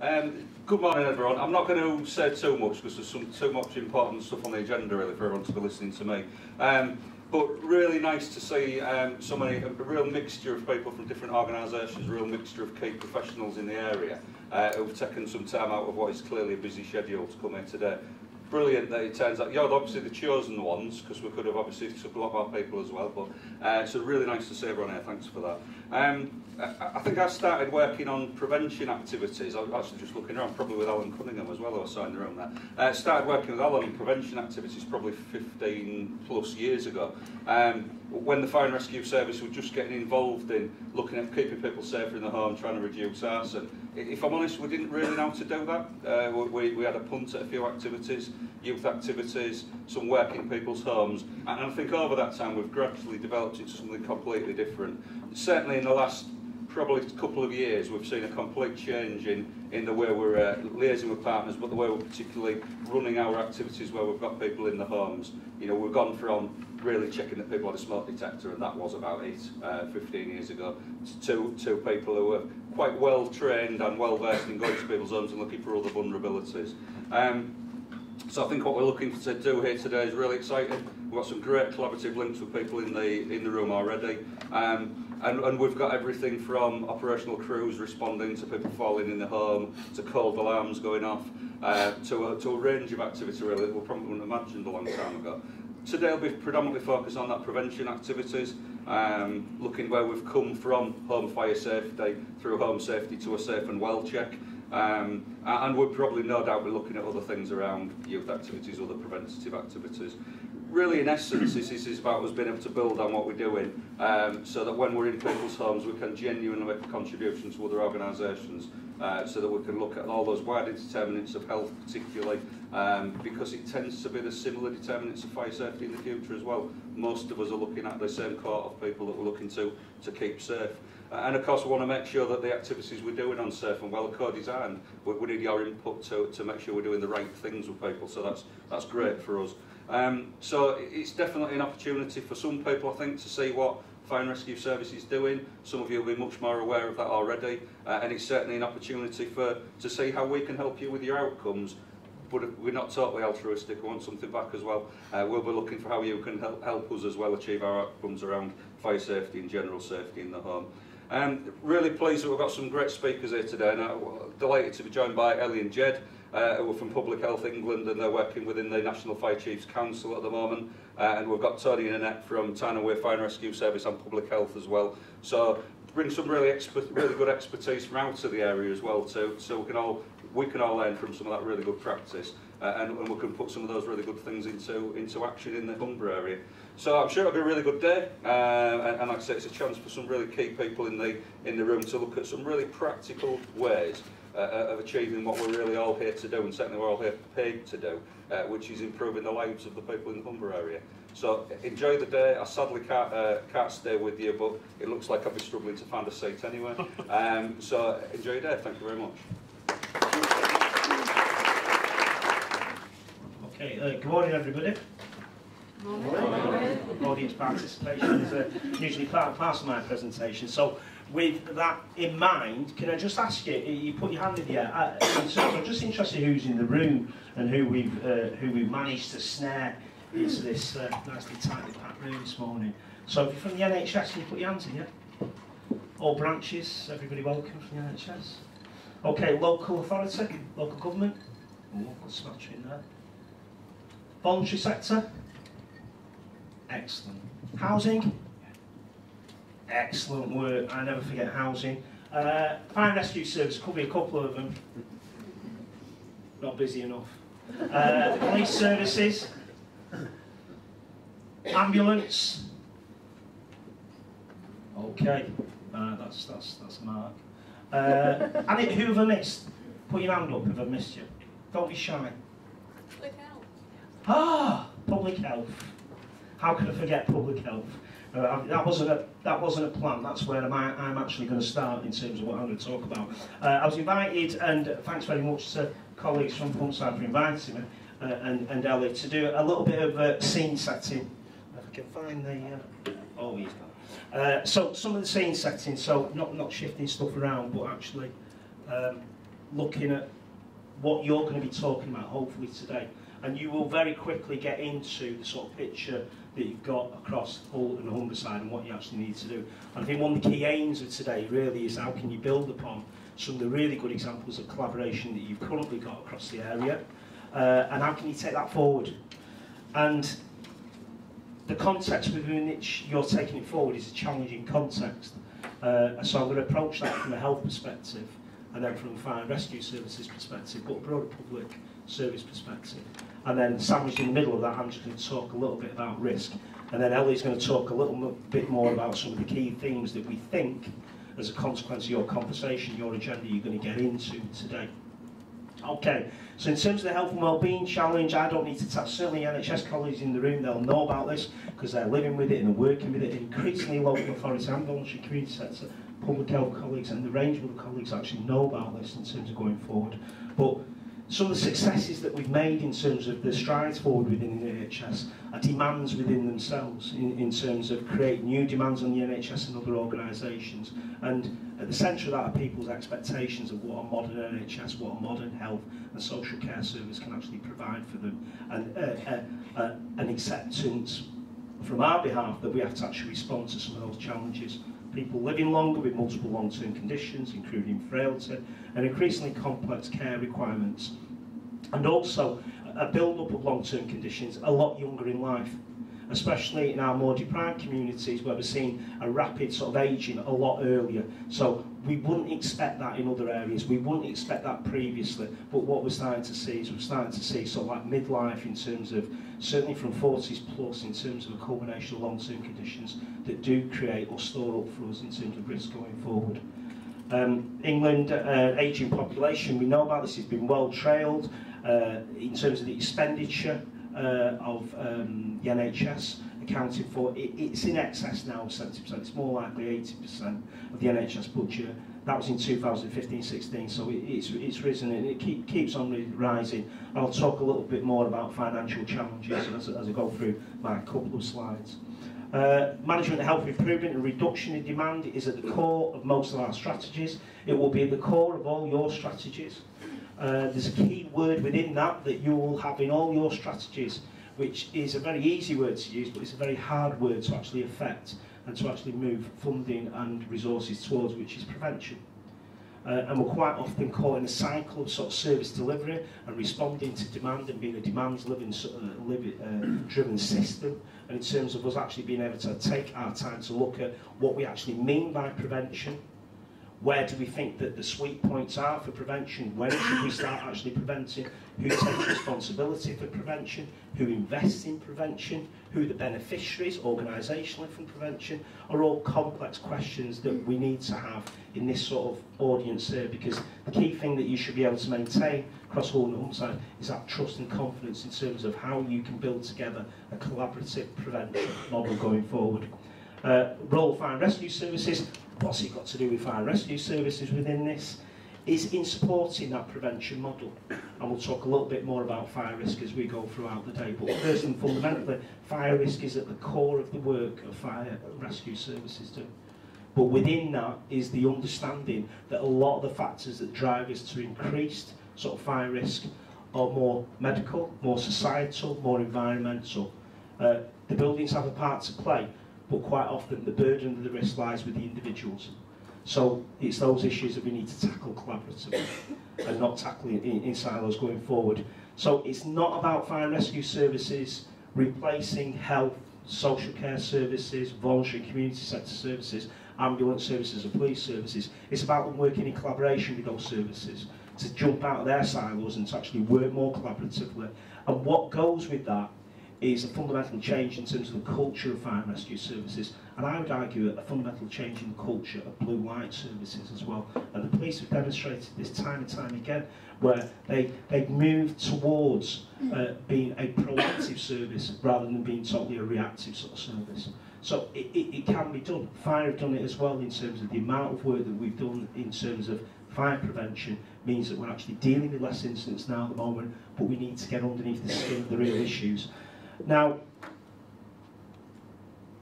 Good morning everyone. I'm not going to say too much because there's too much important stuff on the agenda really for everyone to be listening to me. But really nice to see a real mixture of people from different organisations, a real mixture of key professionals in the area who've taken some time out of what is clearly a busy schedule to come here today. Brilliant that it turns out you're obviously the chosen ones, because we could have obviously took a lot more people as well, but it's really nice to see everyone here, thanks for that. I think I started working on prevention activities. I was actually just looking around, probably with Alan Cunningham as well, who I saw in the room there. Started working with Alan on prevention activities probably 15 plus years ago, when the Fire and Rescue Service were just getting involved in looking at keeping people safer in the home, trying to reduce arson. If I'm honest, we didn't really know how to do that. We had a punt at a few activities, youth activities, some work in people's homes, and I think over that time we've gradually developed into something completely different. Certainly in the last probably couple of years we've seen a complete change in the way we're liaising with partners, but the way we're particularly running our activities where we've got people in the homes. You know, we've gone from really checking that people had a smoke detector, and that was about it 15 years ago, to people who are quite well trained and well versed in going to people's homes and looking for other vulnerabilities. So I think what we're looking to do here today is really exciting. We've got some great collaborative links with people in the room already, and we've got everything from operational crews responding to people falling in the home, to cold alarms going off, to a range of activity really that we probably wouldn't have imagined a long time ago. Today will be predominantly focused on that prevention activities, looking where we've come from home fire safety through home safety to a safe and well check. And we'll probably no doubt be looking at other things around youth activities, other preventative activities. Really, in essence, this is about us being able to build on what we're doing, so that when we're in people's homes we can genuinely make a contribution to other organisations, so that we can look at all those wider determinants of health particularly, because it tends to be the similar determinants of fire safety in the future as well. Most of us are looking at the same cohort of people that we're looking to keep safe. And of course we want to make sure that the activities we're doing on safe and well co-designed, we need your input to make sure we're doing the right things with people, so that's great for us. So it's definitely an opportunity for some people, I think, to see what Fire and Rescue Service is doing. Some of you will be much more aware of that already, and it's certainly an opportunity to see how we can help you with your outcomes. But we're not totally altruistic, we want something back as well. We'll be looking for how you can help us as well achieve our outcomes around fire safety and general safety in the home. Really pleased that we've got some great speakers here today, and I'm delighted to be joined by Ellie and Jed, who are from Public Health England, and they're working within the National Fire Chiefs Council at the moment. And we've got Tony and Annette from Tyne Wear Fire and Rescue Service and Public Health as well. So bring some really good expertise from out of the area as well too, so we can all learn from some of that really good practice, and we can put some of those really good things into action in the Humber area. So I'm sure it'll be a really good day, and like I say, it's a chance for some really key people in the room to look at some really practical ways of achieving what we're really all here to do, and certainly we're all here paid to do, which is improving the lives of the people in the Humber area. So enjoy the day. I sadly can't stay with you, but it looks like I'll be struggling to find a seat anyway. So enjoy your day. Thank you very much. Okay, good morning everybody. Morning. Audience participation is usually part and parcel of my presentation. So with that in mind, can I just ask you, you put your hand in the air, so I'm just interested who's in the room and who we've managed to snare into this nicely tightly packed room this morning. So if you're from the NHS, can you put your hands in, yeah? All branches, everybody welcome from the NHS. Okay, local authority, local government. Good smattering there. Voluntary sector. Excellent. Housing. Excellent work. I never forget housing. Fire and Rescue Service, could be a couple of them. Not busy enough. Police services. Ambulance. Okay. That's Mark. And who have I missed? Put your hand up if I've missed you. Don't be shy. Public health. Ah, public health. How could I forget public health? That wasn't a plan. That's where I'm actually going to start in terms of what I'm going to talk about. I was invited, and thanks very much to colleagues from Puntside for inviting me, and Ellie, to do a little bit of scene setting. If I can find the oh, he's gone. So some of the scene setting. So not shifting stuff around, but actually looking at what you're going to be talking about, hopefully today. And you will very quickly get into the sort of picture that you've got across Hull and Humberside and what you actually need to do. And I think one of the key aims of today really is how can you build upon some of the really good examples of collaboration that you've currently got across the area, and how can you take that forward. And the context within which you're taking it forward is a challenging context. So I'm going to approach that from a health perspective, and then from a fire and rescue services perspective, but a broader public service perspective. And then sandwiched in the middle of that, I'm just going to talk a little bit about risk. And then Ellie's going to talk a little bit more about some of the key themes that we think, as a consequence of your conversation, your agenda, you're going to get into today. Okay, so in terms of the health and wellbeing challenge, I don't need to touch, certainly NHS colleagues in the room, they'll know about this because they're living with it and they're working with it. Increasingly local authorities and voluntary community sector, public health colleagues and the range of other colleagues actually know about this in terms of going forward. But some of the successes that we've made in terms of the strides forward within the NHS are demands within themselves in terms of creating new demands on the NHS and other organisations. And at the centre of that are people's expectations of what a modern NHS, what a modern health and social care service can actually provide for them. And an acceptance from our behalf that we have to actually respond to some of those challenges. People living longer with multiple long-term conditions, including frailty, and increasingly complex care requirements. And also a build-up of long-term conditions a lot younger in life, especially in our more deprived communities where we're seeing a rapid sort of ageing a lot earlier. So we wouldn't expect that in other areas, we wouldn't expect that previously, but what we're starting to see is we're starting to see sort of like midlife in terms of, certainly from 40s plus, in terms of a culmination of long-term conditions that do create or store up for us in terms of risk going forward. England, ageing population, we know about this, has been well trailed in terms of the expenditure of the NHS accounted for. It's in excess now of 70%, it's more likely 80% of the NHS budget. That was in 2015-16, so it's risen and it keeps on rising. I'll talk a little bit more about financial challenges as I go through my couple of slides. Management of health improvement and reduction in demand is at the core of most of our strategies. It will be at the core of all your strategies. There's a key word within that you will have in all your strategies, which is a very easy word to use, but it's a very hard word to actually affect and to actually move funding and resources towards, which is prevention. And we're quite often caught in a cycle of sort of service delivery and responding to demand and being a demands-driven system. And in terms of us actually being able to take our time to look at what we actually mean by prevention, where do we think that the sweet points are for prevention, when should we start actually preventing, who takes responsibility for prevention, who invests in prevention, who are the beneficiaries organisationally from prevention, are all complex questions that we need to have in this sort of audience here, because the key thing that you should be able to maintain across Hull and Humberside is that trust and confidence in terms of how you can build together a collaborative prevention model going forward. Role of fire and rescue services, what's it got to do with fire and rescue services within this, is in supporting that prevention model. And we'll talk a little bit more about fire risk as we go throughout the day. But first and fundamentally, fire risk is at the core of the work of fire and rescue services do. But within that is the understanding that a lot of the factors that drive us to increased sort of fire risk are more medical, more societal, more environmental. The buildings have a part to play, but quite often the burden of the risk lies with the individuals. So it's those issues that we need to tackle collaboratively and not tackle in silos going forward. So it's not about fire and rescue services replacing health, social care services, voluntary community sector services, ambulance services and police services. It's about them working in collaboration with those services to jump out of their silos and to actually work more collaboratively. And what goes with that is a fundamental change in terms of the culture of fire and rescue services, and I would argue a fundamental change in the culture of blue light services as well. And the police have demonstrated this time and time again, where they've moved towards being a proactive service rather than being totally a reactive sort of service. So it can be done. Fire have done it as well in terms of the amount of work that we've done in terms of fire prevention means that we're actually dealing with less incidents now at the moment, but we need to get underneath the skin of the real issues. Now,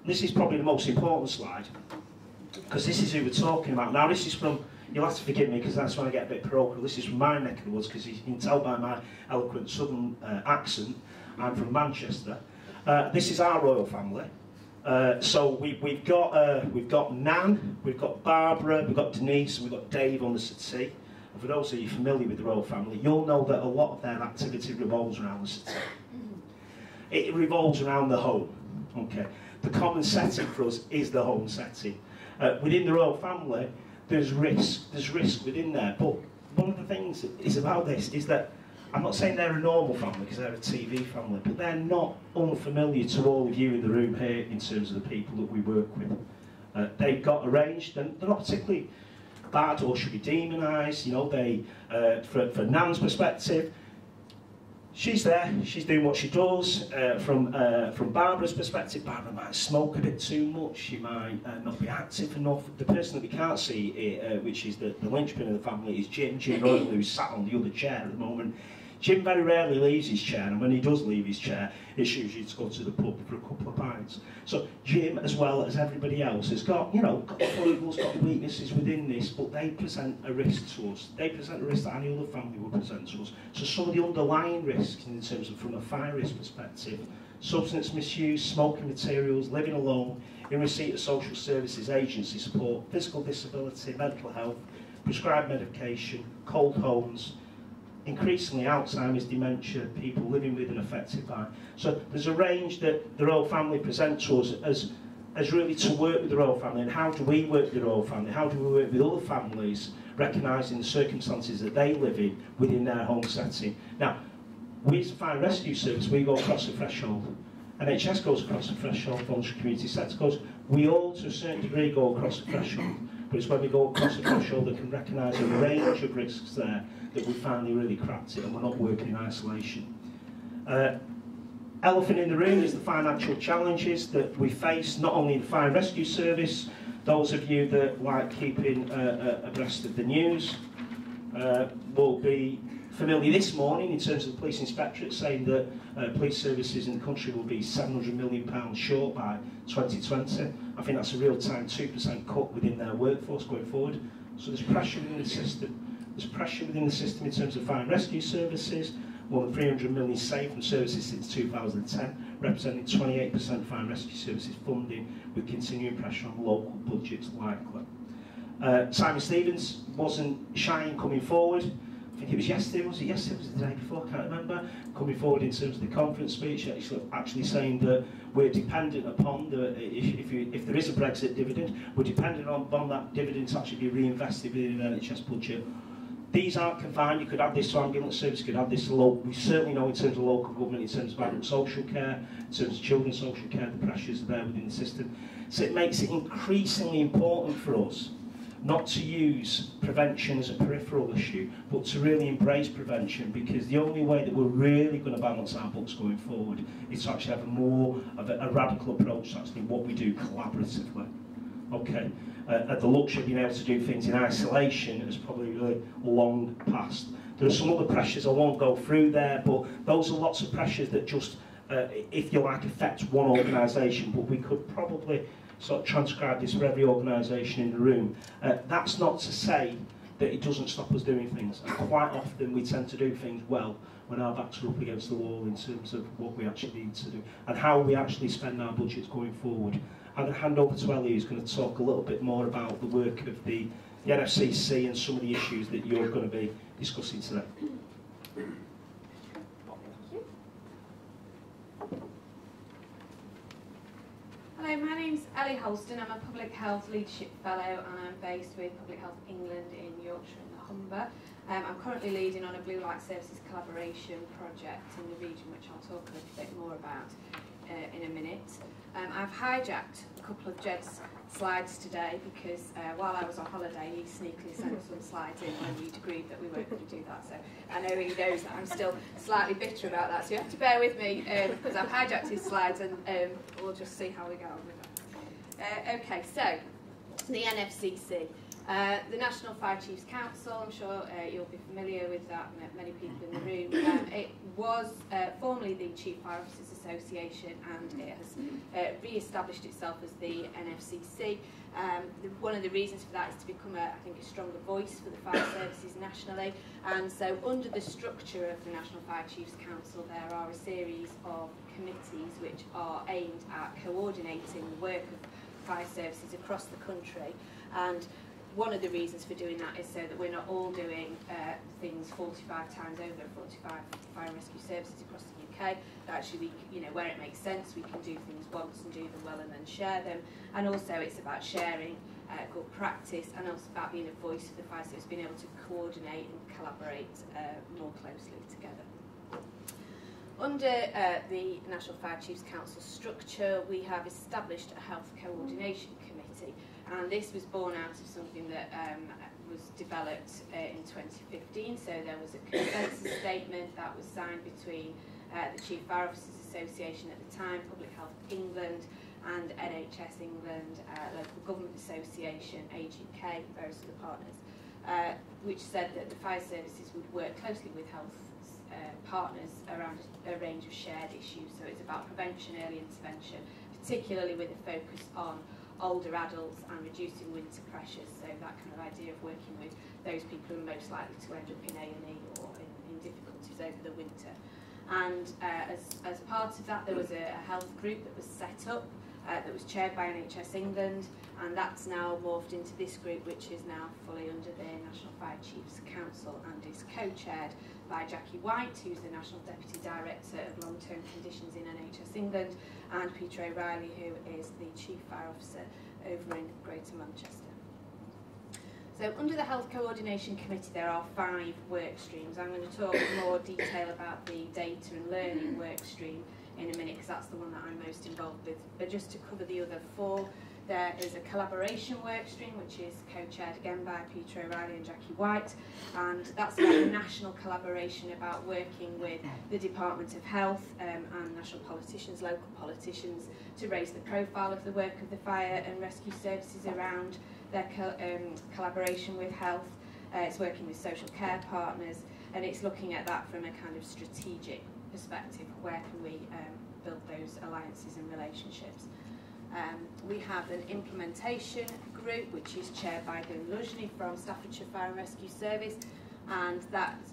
this is probably the most important slide, because this is who we're talking about. Now this is from, you'll have to forgive me because that's when I get a bit parochial, this is from my neck of the woods, because you can tell by my eloquent southern accent, I'm from Manchester. This is our royal family. So we've got Nan, we've got Barbara, we've got Denise, and we've got Dave on the settee. And for those of you familiar with the royal family, you'll know that a lot of their activity revolves around the settee. It revolves around the home. Okay. The common setting for us is the home setting. Within the royal family, there's risk within there. But one of the things that is about this is that I'm not saying they're a normal family because they're a TV family, but they're not unfamiliar to all of you in the room here in terms of the people that we work with. They've got arranged, and they're not particularly bad or should be demonised. You know, they, for Nan's perspective, she's there, she's doing what she does. From Barbara's perspective, Barbara might smoke a bit too much, she might not be active enough. The person that we can't see, which is the linchpin of the family, is Jim Royal, who's sat on the other chair at the moment. Jim very rarely leaves his chair, and when he does leave his chair, it's usually to go to the pub for a couple of pints. So Jim, as well as everybody else, has got, you know, got the foibles, got the weaknesses within this, but they present a risk to us. They present a risk that any other family would present to us. So some of the underlying risks, in terms of from a fire risk perspective, substance misuse, smoking materials, living alone, in receipt of social services, agency support, physical disability, mental health, prescribed medication, cold homes, increasingly Alzheimer's, dementia, people living with and affected by. So there's a range that the royal family present to us as really to work with the royal family. And how do we work with the royal family? How do we work with other families, recognising the circumstances that they live in within their home setting? Now, we as a fire and rescue service, we go across the threshold. NHS goes across the threshold, voluntary community sector goes. We all, to a certain degree, go across the threshold. But it's when we go across the threshold that can recognise a range of risks there that we finally really cracked it, and we're not working in isolation. Elephant in the room is the financial challenges that we face, not only in the fire and rescue service. Those of you that like keeping abreast of the news will be familiar this morning in terms of the police inspectorate saying that police services in the country will be £700 million short by 2020. I think that's a real-time 2% cut within their workforce going forward. So there's pressure within the system. There's pressure within the system in terms of fire and rescue services. More than 300 million saved from services since 2010, representing 28% fire and rescue services funding, with continuing pressure on local budgets likely. Simon Stevens wasn't shy in coming forward. I think it was yesterday, was it yesterday? Was it the day before? I can't remember. Coming forward in terms of the conference speech, actually saying that we're dependent upon if there is a Brexit dividend, we're dependent on that dividend to actually be reinvested within an NHS budget. These aren't confined. You could add this to ambulance service, you could add this to local. We certainly know in terms of local government, in terms of adult social care, in terms of children's social care, the pressures are there within the system. So it makes it increasingly important for us not to use prevention as a peripheral issue, but to really embrace prevention, because the only way that we're really going to balance our books going forward is to actually have more of a radical approach to actually what we do collaboratively. Okay. The luxury of being able to do things in isolation is probably really long past. There are some other pressures I won't go through there, but those are lots of pressures that just, if you like, affect one organisation, but we could probably sort of transcribe this for every organisation in the room. That's not to say that it doesn't stop us doing things. And quite often we tend to do things well when our backs are up against the wall in terms of what we actually need to do and how we actually spend our budgets going forward. I'm going to hand over to Ellie, who's going to talk a little bit more about the work of the NFCC and some of the issues that you're going to be discussing today. Hello, my name's Ellie Holston. I'm a Public Health Leadership Fellow and I'm based with Public Health England in Yorkshire and the Humber. I'm currently leading on a Blue Light Services collaboration project in the region, which I'll talk a little bit more about in a minute. I've hijacked a couple of Jed's slides today because while I was on holiday he sneakily sent some slides in when you'd agreed that we weren't going to do that, so I know he knows that I'm still slightly bitter about that, so you have to bear with me because I've hijacked his slides and we'll just see how we go on with that. Okay, so The NFCC. The National Fire Chiefs Council, I'm sure you'll be familiar with that, many people in the room. It was formerly the Chief Fire Officers Association, and it has re-established itself as the NFCC. One of the reasons for that is to become, I think, a stronger voice for the fire services nationally. And so under the structure of the National Fire Chiefs Council, there are a series of committees which are aimed at coordinating the work of fire services across the country. And one of the reasons for doing that is so that we're not all doing things 45 times over, 45 fire and rescue services across the UK. Actually, where it makes sense, we can do things once and do them well and then share them. And also it's about sharing good practice, and also about being a voice for the fire service, being able to coordinate and collaborate more closely together. Under the National Fire Chiefs Council structure, we have established a health coordination committee. And this was born out of something that was developed in 2015. So there was a consensus statement that was signed between the Chief Fire Officers Association at the time, Public Health England, and NHS England, Local Government Association, Age UK, various other partners, which said that the fire services would work closely with health partners around a range of shared issues. So it's about prevention, early intervention, particularly with a focus on older adults and reducing winter pressures, so that kind of idea of working with those people who are most likely to end up in A&E or in difficulties over the winter. And as part of that, there was a health group that was set up that was chaired by NHS England, and that's now morphed into this group, which is now fully under the National Fire Chiefs Council and is co-chaired by Jackie White, who's the National Deputy Director of Long-Term Conditions in NHS England, and Peter O'Reilly, who is the Chief Fire Officer over in Greater Manchester. So under the Health Coordination Committee there are 5 work streams. I'm going to talk in more detail about the data and learning work stream in a minute, because that's the one that I'm most involved with. But just to cover the other 4, there is a collaboration work stream which is co-chaired again by Peter O'Reilly and Jackie White, and that's about national collaboration, about working with the Department of Health and national politicians, local politicians, to raise the profile of the work of the fire and rescue services around their collaboration with health. It's working with social care partners, and it's looking at that from a kind of strategic perspective. Where can we build those alliances and relationships? We have an implementation group which is chaired by Glyn Lujny from Staffordshire Fire and Rescue Service, and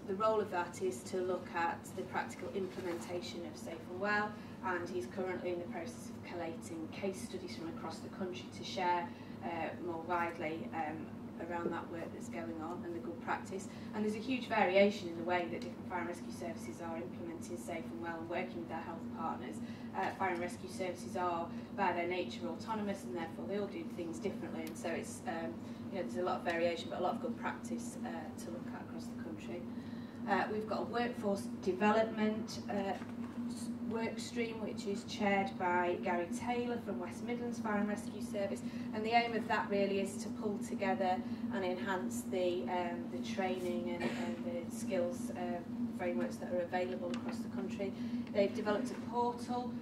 the role of that is to look at the practical implementation of Safe and Well, and he's currently in the process of collating case studies from across the country to share more widely around that work that's going on and the good practice. And there's a huge variation in the way that different fire and rescue services are implementing Safe and Well and working with their health partners. Fire and rescue services are, by their nature, autonomous, and therefore they all do things differently, and so it's there's a lot of variation but a lot of good practice to look at across the country. We've got a workforce development work stream which is chaired by Gary Taylor from West Midlands Fire and Rescue Service, and the aim of that really is to pull together and enhance the training and the skills frameworks that are available across the country. They've developed a portal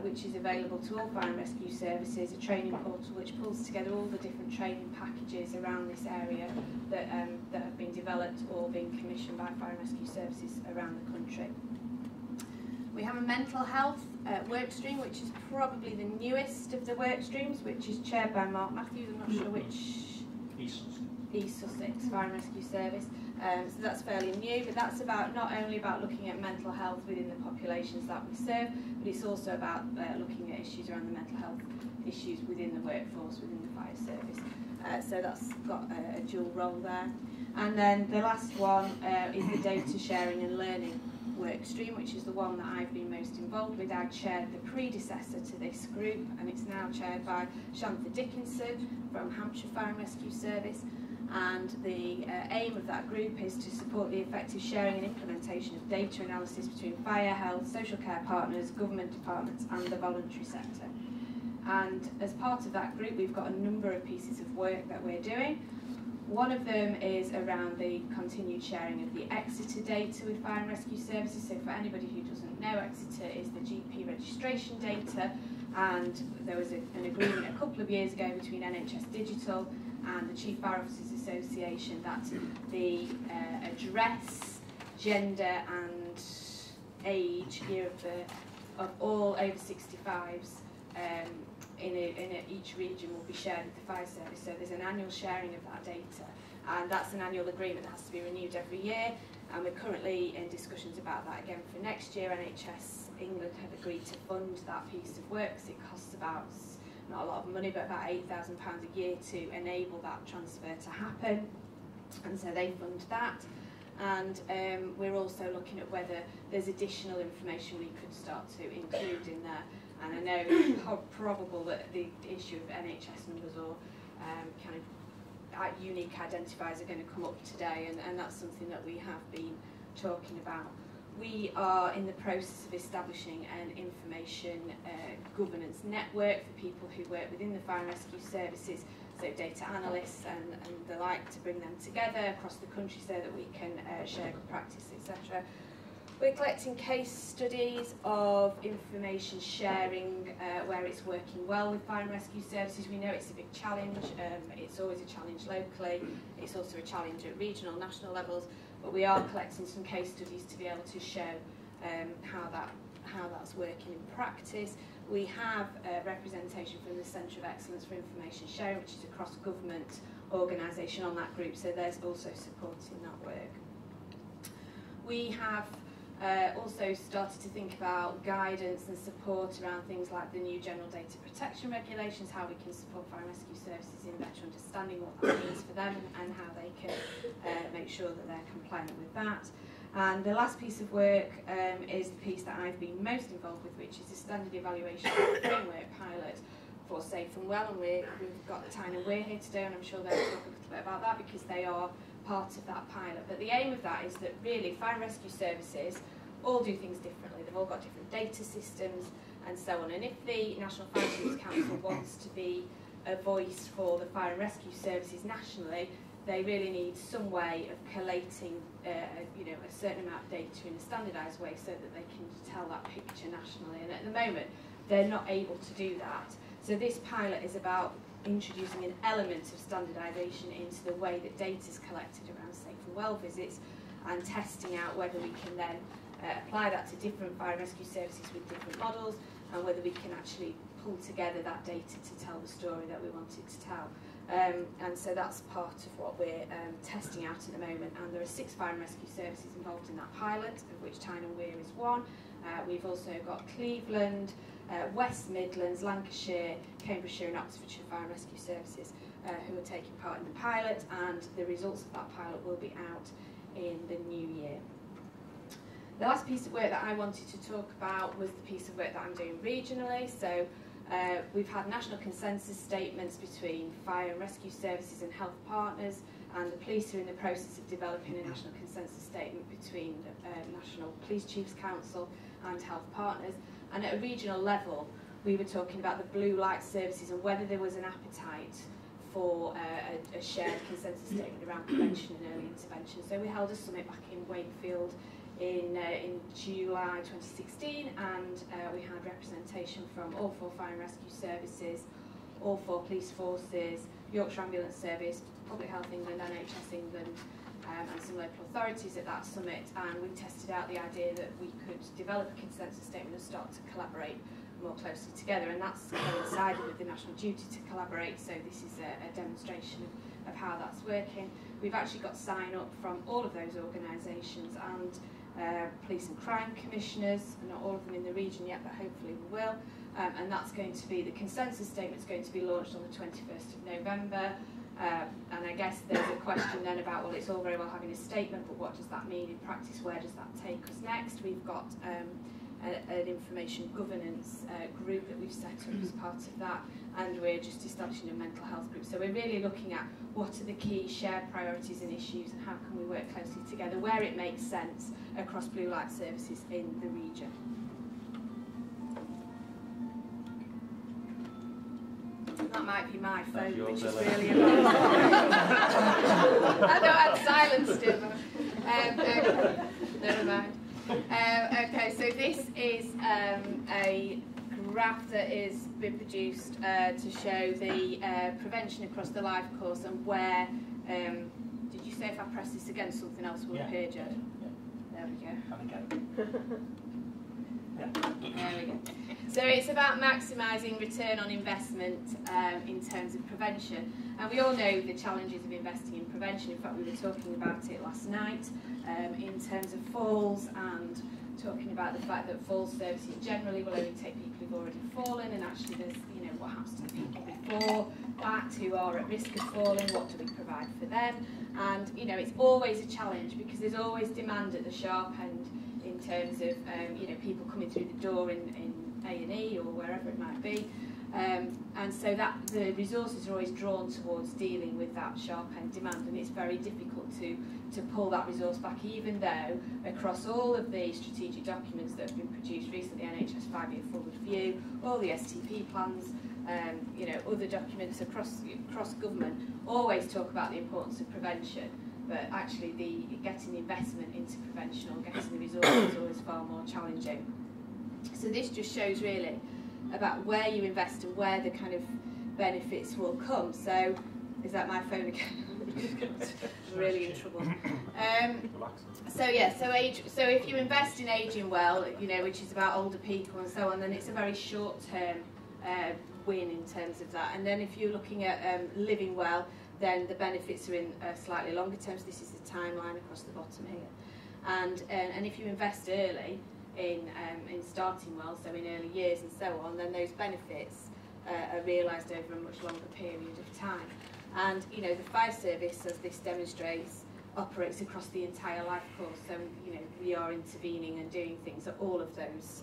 which is available to all fire and rescue services, a training portal which pulls together all the different training packages around this area that have been developed or been commissioned by fire and rescue services around the country. We have a mental health work stream, which is probably the newest of the work streams, which is chaired by Mark Matthews. I'm not sure which. East Sussex Fire and Rescue Service. So that's fairly new, but that's not only about looking at mental health within the populations that we serve, but it's also about looking at issues around the mental health issues within the workforce, within the fire service. So that's got a dual role there. And then the last one is the data sharing and learning work stream, which is the one that I've been most involved with. I chaired the predecessor to this group, and it's now chaired by Shantha Dickinson from Hampshire Fire and Rescue Service. And the aim of that group is to support the effective sharing and implementation of data analysis between fire, health, social care partners, government departments and the voluntary sector. And as part of that group, we've got a number of pieces of work that we're doing. One of them is around the continued sharing of the Exeter data with Fire and Rescue Services. So for anybody who doesn't know, Exeter is the GP registration data, and there was an agreement a couple of years ago between NHS Digital and the Chief Fire Officers Association that the address, gender and age, year of birth of all over 65s in each region will be shared with the fire service. So there's an annual sharing of that data, and that's an annual agreement that has to be renewed every year, and we're currently in discussions about that again for next year. NHS England have agreed to fund that piece of work because it costs about, not a lot of money, but about £8,000 a year to enable that transfer to happen, and so they fund that. And we're also looking at whether there's additional information we could start to include in there. And I know it's probable that the issue of NHS numbers or kind of unique identifiers are going to come up today, and that's something that we have been talking about. We are in the process of establishing an information governance network for people who work within the fire and rescue services, so data analysts and the like, to bring them together across the country so that we can share good practice, etc. We're collecting case studies of information sharing where it's working well with fire and rescue services. We know it's a big challenge. It's always a challenge locally. It's also a challenge at regional, national levels. But we are collecting some case studies to be able to show how that's working in practice. We have representation from the Centre of Excellence for Information Sharing, which is a cross-government organisation on that group, so there's also support in that work. We have also started to think about guidance and support around things like the new General Data Protection Regulations, how we can support fire and rescue services in better understanding what that means for them and how they can make sure that they're compliant with that. And the last piece of work is the piece that I've been most involved with, which is the standard evaluation framework pilot for Safe and Well, and we've got Tyne and Weir here today, and I'm sure they'll talk a little bit about that because they are part of that pilot. But the aim of that is that really fire and rescue services all do things differently. They've all got different data systems and so on. And if the National Fire Service Council wants to be a voice for the fire and rescue services nationally, they really need some way of collating a certain amount of data in a standardised way so that they can tell that picture nationally. And at the moment, they're not able to do that. So this pilot is about introducing an element of standardisation into the way that data is collected around Safe and Well visits, and testing out whether we can then apply that to different fire and rescue services with different models, and whether we can actually pull together that data to tell the story that we want it to tell. And so that's part of what we're testing out at the moment, and there are 6 fire and rescue services involved in that pilot, of which Tyne and Weir is one. We've also got Cleveland, West Midlands, Lancashire, Cambridgeshire and Oxfordshire fire and rescue services who are taking part in the pilot, and the results of that pilot will be out in the new year. The last piece of work that I wanted to talk about was the piece of work that I'm doing regionally. So we've had national consensus statements between fire and rescue services and health partners, and the police are in the process of developing a national consensus statement between the National Police Chiefs Council and health partners. And at a regional level, we were talking about the blue light services and whether there was an appetite for a shared consensus statement around prevention and early intervention. So we held a summit back in Wakefield in July 2016, and we had representation from all 4 fire and rescue services, all 4 police forces, Yorkshire Ambulance Service, Public Health England, NHS England, and some local authorities at that summit, and we tested out the idea that we could develop a consensus statement and start to collaborate more closely together, and that's coincided with the national duty to collaborate, so this is a demonstration of how that's working. We've actually got sign-up from all of those organisations and police and crime commissioners, not all of them in the region yet, but hopefully we will, and that's going to be, the consensus statement is going to be launched on the 21st of November, and I guess there's a question then about, well, it's all very well having a statement, but what does that mean in practice? Where does that take us next? We've got an information governance group that we've set up as part of that, and we're just establishing a mental health group. So we're really looking at what are the key shared priorities and issues, and how can we work closely together where it makes sense across blue light services in the region. That might be my phone, which is really annoying. I know I've silenced him. Never mind. Okay, so this is a graph that is been produced to show the prevention across the life course and where, did you say if I press this again something else will appear, Jed? Yeah. There we go. And again. There we go. So it's about maximising return on investment in terms of prevention. And we all know the challenges of investing in prevention. In fact, we were talking about it last night in terms of falls and talking about the fact that falls services generally will only take people who've already fallen, and actually there's, you know, what happens to the people before that who are at risk of falling, what do we provide for them? And, you know, it's always a challenge because there's always demand at the sharp end in terms of, you know, people coming through the door in A&E or wherever it might be. And so that the resources are always drawn towards dealing with that sharp end demand, and it's very difficult to pull that resource back, even though across all of the strategic documents that have been produced recently, NHS 5-year forward view, all the STP plans, you know, other documents across government always talk about the importance of prevention, but actually getting the investment into prevention or getting the resources is always far more challenging. So this just shows really about where you invest and where the kind of benefits will come. So, is that my phone again? Really in trouble. So if you invest in ageing well, you know, which is about older people and so on, then it's a very short-term win in terms of that. And then if you're looking at living well, then the benefits are in slightly longer terms. This is the timeline across the bottom here. And if you invest early in starting well, so in early years and so on, then those benefits are realised over a much longer period of time. And, you know, the fire service, as this demonstrates, operates across the entire life course. So, you know, we are intervening and doing things at all of those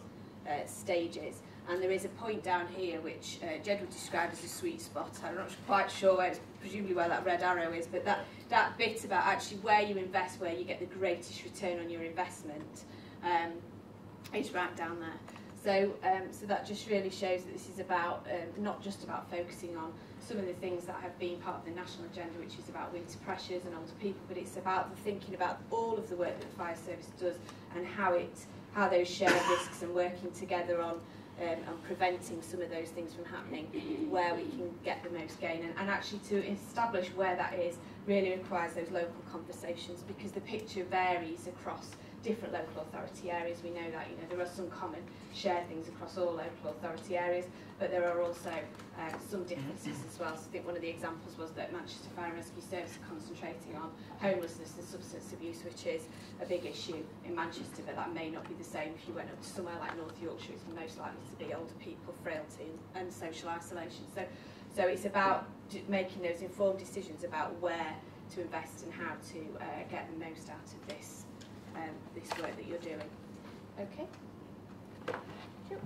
stages. And there is a point down here which Jed would describe as a sweet spot. I'm not quite sure where it's presumably where that red arrow is, but that bit about actually where you invest, where you get the greatest return on your investment, is right down there. So, so that just really shows that this is about not just about focusing on some of the things that have been part of the national agenda, which is about winter pressures and older people, but it's about the thinking about all of the work that the fire service does and how those shared risks and working together on preventing some of those things from happening, where we can get the most gain, and actually to establish where that is really requires those local conversations, because the picture varies across different local authority areas. We know that, you know, there are some common shared things across all local authority areas, but there are also some differences as well. So I think one of the examples was that Manchester Fire and Rescue Service are concentrating on homelessness and substance abuse, which is a big issue in Manchester, but that may not be the same if you went up to somewhere like North Yorkshire. It's most likely to be older people, frailty and social isolation. So it's about making those informed decisions about where to invest and how to get the most out of this work that you're doing. Okay? Sure.